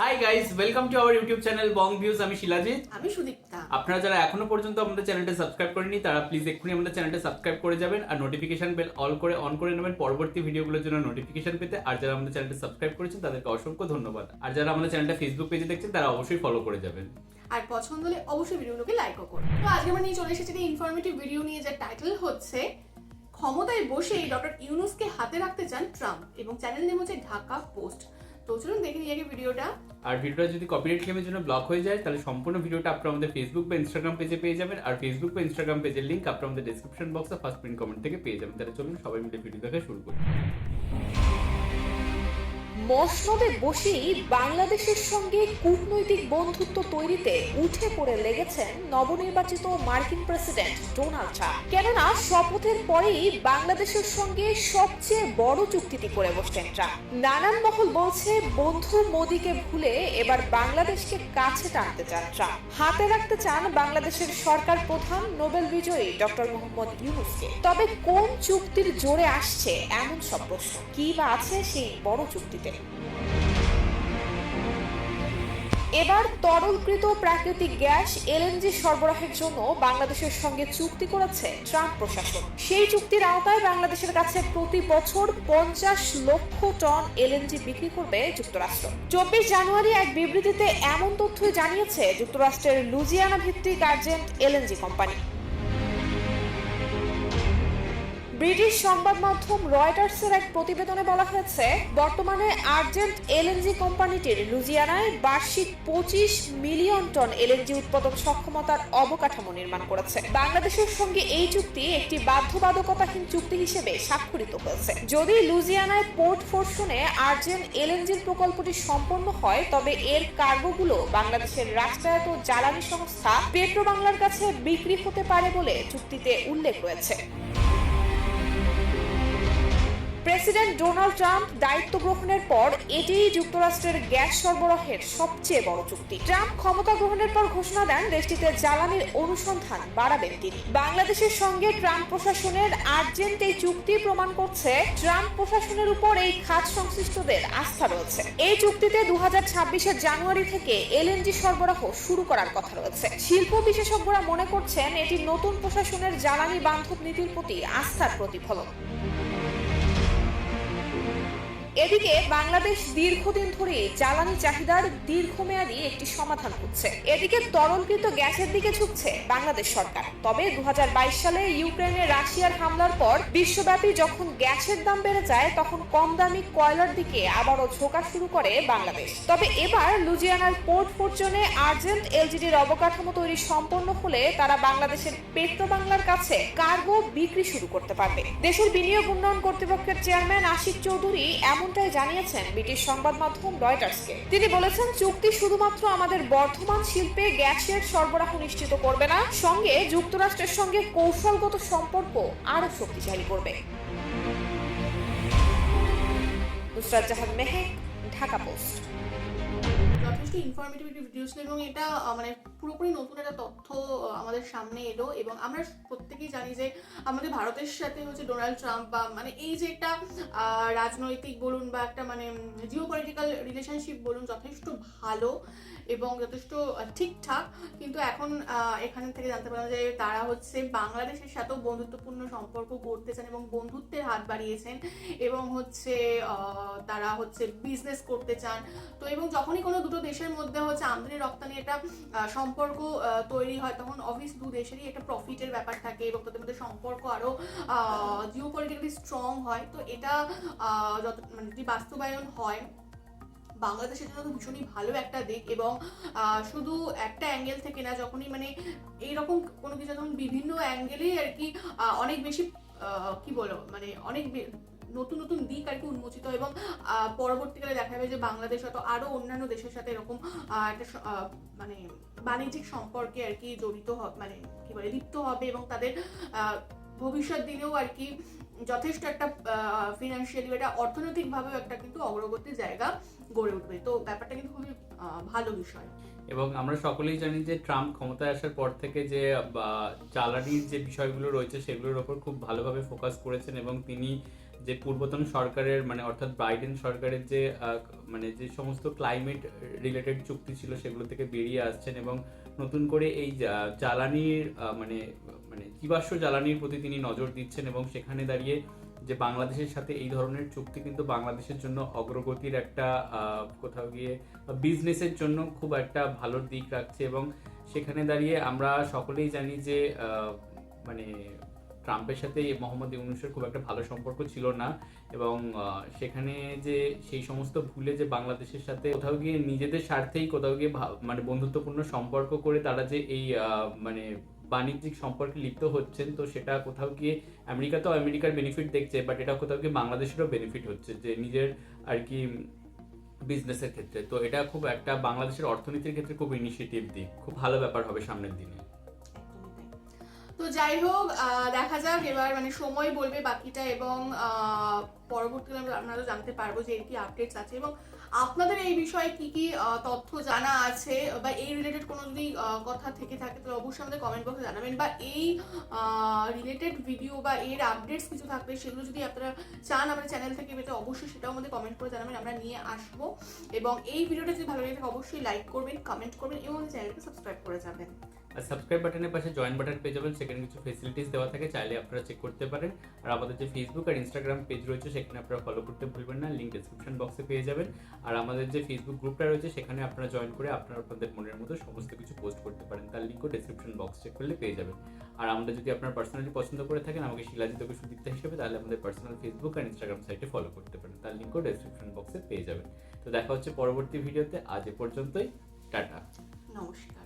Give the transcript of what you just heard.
Hi guys, welcome to our YouTube channel Bong views. আমি শিলাজিৎ, আমি সুদীপ্তা। আপনারা যারা এখনো পর্যন্ত আমাদের চ্যানেলটা সাবস্ক্রাইব করেননি তারা প্লিজ এক্ষুনি আমাদের চ্যানেলটা সাবস্ক্রাইব করে যাবেন আর নোটিফিকেশন বেল অন করে নেবেন পরবর্তী ভিডিওগুলোর জন্য নোটিফিকেশন পেতে। আর যারা আমাদের চ্যানেলটা সাবস্ক্রাইব করেছেন তাদেরকে অসংখ্য ধন্যবাদ। আর যারা আমাদের চ্যানেলটা ফেসবুক পেজে দেখছেন তারা অবশ্যই ফলো করে যাবেন। আর পছন্দ হলে অবশ্যই ভিডিওগুলোকে লাইকও করুন। তো আজকে আমরা নিয়ে চলে এসেছি একটা ইনফরমেটিভ ভিডিও নিয়ে, যার টাইটেল হচ্ছে ক্ষমতায় বসেই ডক্টর ইউনূসকে হাতে রাখতে চান ট্রাম্প, এবং চ্যানেল নেম হচ্ছে ঢাকা পোস্ট। তো চলুন দেখে নিই আগে ভিডিওটা। আর ভিডিওটা যদি কপিরাইট ক্লেমের জন্য ব্লক হয়ে যায় তাহলে সম্পূর্ণ ভিডিওটা আপনারা আমাদের ফেসবুক বা ইনস্টাগ্রাম পেজে পেয়ে যাবেন। আর ফেসবুক বা ইনস্টাগ্রাম পেজের লিংক আপনারা আমাদের ডেসক্রিপশন বক্সে ফার্স্ট পিন কমেন্ট থেকে পেয়ে যাবেন। তাহলে চলুন সবাই মিলে ভিডিও দেখা শুরু করি। মসনদে বসেই বাংলাদেশের সঙ্গে কূটনৈতিক বন্ধুত্ব তৈরিতে উঠে পড়ে লেগেছেন নবনির্বাচিত মার্কিন প্রেসিডেন্ট ডোনাল্ড ট্রাম্প। কেননা শপথের পরেই বাংলাদেশের সঙ্গে সবচেয়ে বড় চুক্তিটি করে বসছেন ট্রাম্প। নানান মহল বলছে বন্ধু মোদিকে ভুলে এবার বাংলাদেশকে কাছে টানতে চান ট্রাম্প, হাতে রাখতে চান বাংলাদেশের সরকার প্রধান নোবেল বিজয়ী ডক্টর মোহাম্মদ ইউনূসকে। তবে কোন চুক্তির জোরে আসছে এমন সব প্রশ্ন, কি বা আছে সেই বড় চুক্তিতে? এবার তরলকৃত প্রাকৃতিক গ্যাস এলএনজি সরবরাহের জন্য বাংলাদেশের সঙ্গে চুক্তি করেছে ট্রাম্প প্রশাসন। সেই চুক্তির আওতায় বাংলাদেশের কাছে প্রতি বছর 50 লক্ষ টন এলএনজি বিক্রি করবে যুক্তরাষ্ট্র। 24 জানুয়ারি এক বিবৃতিতে এমন তথ্যই জানিয়েছে যুক্তরাষ্ট্রের লুজিয়ানা ভিত্তিক আর্জেন্ট এলএনজি কোম্পানি। ব্রিটিশ সংবাদ মাধ্যম রয়টার্সের এক প্রতিবেদনে বলা হয়েছে, বর্তমানে আর্জেন্ট এলএনজি কোম্পানিটির লুজিয়ানায় বার্ষিক 25 মিলিয়ন টন এলএনজি উৎপাদন সক্ষমতার অবকাঠামো নির্মাণ করেছে। বাংলাদেশের সঙ্গে এই চুক্তি একটি বাধ্যবাধকতাহীন চুক্তি হিসেবে স্বাক্ষরিত হয়েছে। যদি লুজিয়ানায় পোর্ট ফোরশনে আর্জেন্ট এলএনজির প্রকল্পটি সম্পন্ন হয় তবে এর কার্গোগুলো বাংলাদেশের রাষ্ট্রায়ত্ত জ্বালানি সংস্থা পেট্রোবাংলার কাছে বিক্রি হতে পারে বলে চুক্তিতে উল্লেখ রয়েছে। প্রেসিডেন্ট ডোনাল্ড ট্রাম্প দায়িত্ব গ্রহণের পর এটিই যুক্তরাষ্ট্রের গ্যাস সরবরাহের সবচেয়ে বড় চুক্তি। ট্রাম্প ক্ষমতা গ্রহণের পর ঘোষণা দেন দেশটিতে জ্বালানির অনুসন্ধান বাড়াবেন তিনি। বাংলাদেশের সঙ্গে ট্রাম্প প্রশাসনের আর্জেন্ট এই চুক্তি প্রমাণ করছে ট্রাম্প প্রশাসনের উপর এই খাত সংশ্লিষ্টদের আস্থা রয়েছে। এই চুক্তিতে 2026 জানুয়ারি থেকে এলএনজি সরবরাহ শুরু করার কথা রয়েছে। শিল্প বিশেষজ্ঞরা মনে করছেন এটি নতুন প্রশাসনের জ্বালানি বান্ধব নীতির প্রতি আস্থার প্রতিফলন। এদিকে বাংলাদেশ দীর্ঘদিন ধরে জ্বালানি চাহিদার দীর্ঘমেয়াদী একটি সমাধান হচ্ছে। এদিকে তরলকৃত গ্যাসের দিকে ঝুঁকছে বাংলাদেশ সরকার। তবে 2022 সালে ইউক্রেনে রাশিয়ার হামলার পর বিশ্বব্যাপী যখন গ্যাসের দাম বেড়ে যায় তখন কম দামি কয়লার দিকে আবারও ঝোঁকা শুরু করে বাংলাদেশ। তবে এবার লুজিয়ানার পোর্ট ফোরশনে আর্জেন্ট এলজিডির অবকাঠামো তৈরি সম্পন্ন হলে তারা বাংলাদেশের পেট্রোবাংলার কাছে কার্গো বিক্রি শুরু করতে পারবে। দেশের বিনিয়োগ উন্নয়ন কর্তৃপক্ষের চেয়ারম্যান আশিক চৌধুরী এমনটাই জানিয়েছেন ব্রিটিশ সংবাদ মাধ্যম রয়টার্সকে। তিনি বলেছেন, চুক্তি শুধুমাত্র আমাদের বর্ধমান শিল্পে গ্যাসের সরবরাহ নিশ্চিত করবে না, সঙ্গে যুক্তরাষ্ট্রের সঙ্গে কৌশলগত সম্পর্ক আরো শক্তিশালী করবে। নুসরাত জাহান মেহেক, ঢাকা পোস্ট। যথেষ্ট ইনফরমেটিভ একটি ভিডিও ছিল, এবং এটা মানে পুরোপুরি নতুন একটা তথ্য আমাদের সামনে এলো। এবং আমরা প্রত্যেকেই জানি যে আমাদের ভারতের সাথে হচ্ছে ডোনাল্ড ট্রাম্প বা মানে এই যে একটা রাজনৈতিক বলুন বা একটা মানে জিও পলিটিক্যাল রিলেশনশিপ বলুন যথেষ্ট ভালো এবং যথেষ্ট ঠিকঠাক। কিন্তু এখন এখান থেকে জানতে পারলাম যে তারা হচ্ছে বাংলাদেশের সাথেও বন্ধুত্বপূর্ণ সম্পর্ক করতে চান এবং বন্ধুত্বের হাত বাড়িয়েছেন, এবং হচ্ছে তারা হচ্ছে বিজনেস করতে চান। তো এবং যখনই কোনো দুটো দেশের মধ্যে হচ্ছে আমদানি রপ্তানি একটা সম্পর্ক তৈরি হয় তখন অবভিয়াসলি দু দেশেরই একটা প্রফিটের ব্যাপার থাকে এবং তাদের মধ্যে সম্পর্ক আরো জিও পলিটিক্যালি স্ট্রং হয়। তো এটা যত মানে যদি বাস্তবায়ন হয় বাংলাদেশের জন্য ভীষণই ভালো একটা দিক। এবং শুধু একটা অ্যাঙ্গেল থেকে না, যখনই মানে এইরকম কোনো কিছু যখন বিভিন্ন অ্যাঙ্গেলেই আর কি অনেক বেশি কি বলো মানে অনেক নতুন নতুন দিক আর কি উন্মোচিত, এবং পরবর্তীকালে দেখা যাবে যে বাংলাদেশ হয়তো আরো অন্যান্য দেশের সাথে এরকম একটা মানে বাণিজ্যিক সম্পর্কে আর কি জড়িত মানে কি বলে লিপ্ত হবে, এবং তাদের ভবিষ্যৎ দিনেও আর কি যথেষ্ট একটা ফিনান্সিয়ালি এটা অর্থনৈতিকভাবেও একটা কিন্তু অগ্রগতির জায়গা গড়ে উঠবে। তো ব্যাপারটা কিন্তু খুবই ভালো বিষয়। এবং আমরা সকলেই জানি যে ট্রাম্প ক্ষমতায় আসার পর থেকে যে জ্বালানির যে বিষয়গুলো রয়েছে সেগুলোর ওপর খুব ভালোভাবে ফোকাস করেছেন এবং তিনি যে পূর্বতন সরকারের মানে অর্থাৎ বাইডেন সরকারের যে মানে যে সমস্ত ক্লাইমেট রিলেটেড চুক্তি ছিল সেগুলো থেকে বেরিয়ে আসছেন এবং নতুন করে এই জ্বালানির মানে মানে জীবাশ্ম জ্বালানির প্রতি তিনি নজর দিচ্ছেন এবং সেখানে দাঁড়িয়ে যে বাংলাদেশের সাথে এই ধরনের চুক্তি কিন্তু বাংলাদেশের জন্য অগ্রগতির একটা কোথাও গিয়ে বিজনেসের জন্য খুব একটা ভালো দিক রাখছে এবং সেখানে দাঁড়িয়ে আমরা সকলেই জানি যে মানে ট্রাম্পের সাথে মোহাম্মদ ইউনূসের খুব একটা ভালো সম্পর্ক ছিল না এবং সেখানে যে সেই সমস্ত ভুলে যে বাংলাদেশের সাথে কোথাও গিয়ে নিজেদের স্বার্থেই কোথাও গিয়ে মানে বন্ধুত্বপূর্ণ সম্পর্ক করে তারা যে এই মানে বাণিজ্যিক সম্পর্কে লিপ্ত হচ্ছেন, তো সেটা কোথাও গিয়ে আমেরিকা তো আমেরিকার বেনিফিট দেখছে, বাট এটা কোথাও গিয়ে বাংলাদেশেরও বেনিফিট হচ্ছে যে নিজের আর কি বিজনেসের ক্ষেত্রে। তো এটা খুব একটা বাংলাদেশের অর্থনীতির ক্ষেত্রে খুব ইনিশিয়েটিভ দিক, খুব ভালো ব্যাপার হবে সামনের দিনে। তো যাই হোক, দেখা যাক এবার, মানে সময় বলবে বাকিটা এবং পরবর্তীতে আপনারা জানতে পারবো যে এর কি আপডেটস আছে এবং আপনাদের এই বিষয়ে কি কি তথ্য জানা আছে বা এই রিলেটেড কোনো যদি কথা থেকে থাকে তাহলে অবশ্যই আমাদের কমেন্ট বক্সে জানাবেন, বা এই রিলেটেড ভিডিও বা এর আপডেটস কিছু থাকলে সেগুলো যদি আপনারা চান আমাদের চ্যানেল থেকে পেতে অবশ্যই সেটাও আমাদের কমেন্ট করে জানাবেন, আমরা নিয়ে আসবো। এবং এই ভিডিওটা যদি ভালো লাগে থাকে অবশ্যই লাইক করবেন, কমেন্ট করবেন এবং আমাদের চ্যানেলকে সাবস্ক্রাইব করে যাবেন। আর সাবস্ক্রাইব বাটনের পাশে জয়েন বাটন পেয়ে যাবেন, সেখানে কিছু ফেসিলিটিস দেওয়া থাকে, চাইলে আপনারা চেক করতে পারেন। আর আমাদের যে ফেসবুক আর ইনস্টাগ্রাম পেজ রয়েছে সেখানে আপনারা ফলো করতে ভুলবেন না, লিঙ্ক ডেসক্রিপশন বক্সে পেয়ে যাবেন। আর আমাদের যে ফেসবুক গ্রুপটা রয়েছে সেখানে আপনারা জয়েন করে আপনারা আপনাদের মনের মতো সমস্ত কিছু পোস্ট করতে পারেন, তার লিঙ্কও ডেসক্রিপশন বক্স চেক করলে পেয়ে যাবেন। আর আমাদের যদি আপনারা পার্সোনালি পছন্দ করে থাকেন আমাকে শিলাজিৎ ওকে সুদীপ্তা হিসেবে, তাহলে আমাদের পার্সোনাল ফেসবুক আর ইনস্টাগ্রাম সাইটে ফলো করতে পারেন, তার লিঙ্কও ডেসক্রিপশন বক্সে পেয়ে যাবেন। তো দেখা হচ্ছে পরবর্তী ভিডিওতে, আজ এ পর্যন্তই, টাটা, নমস্কার।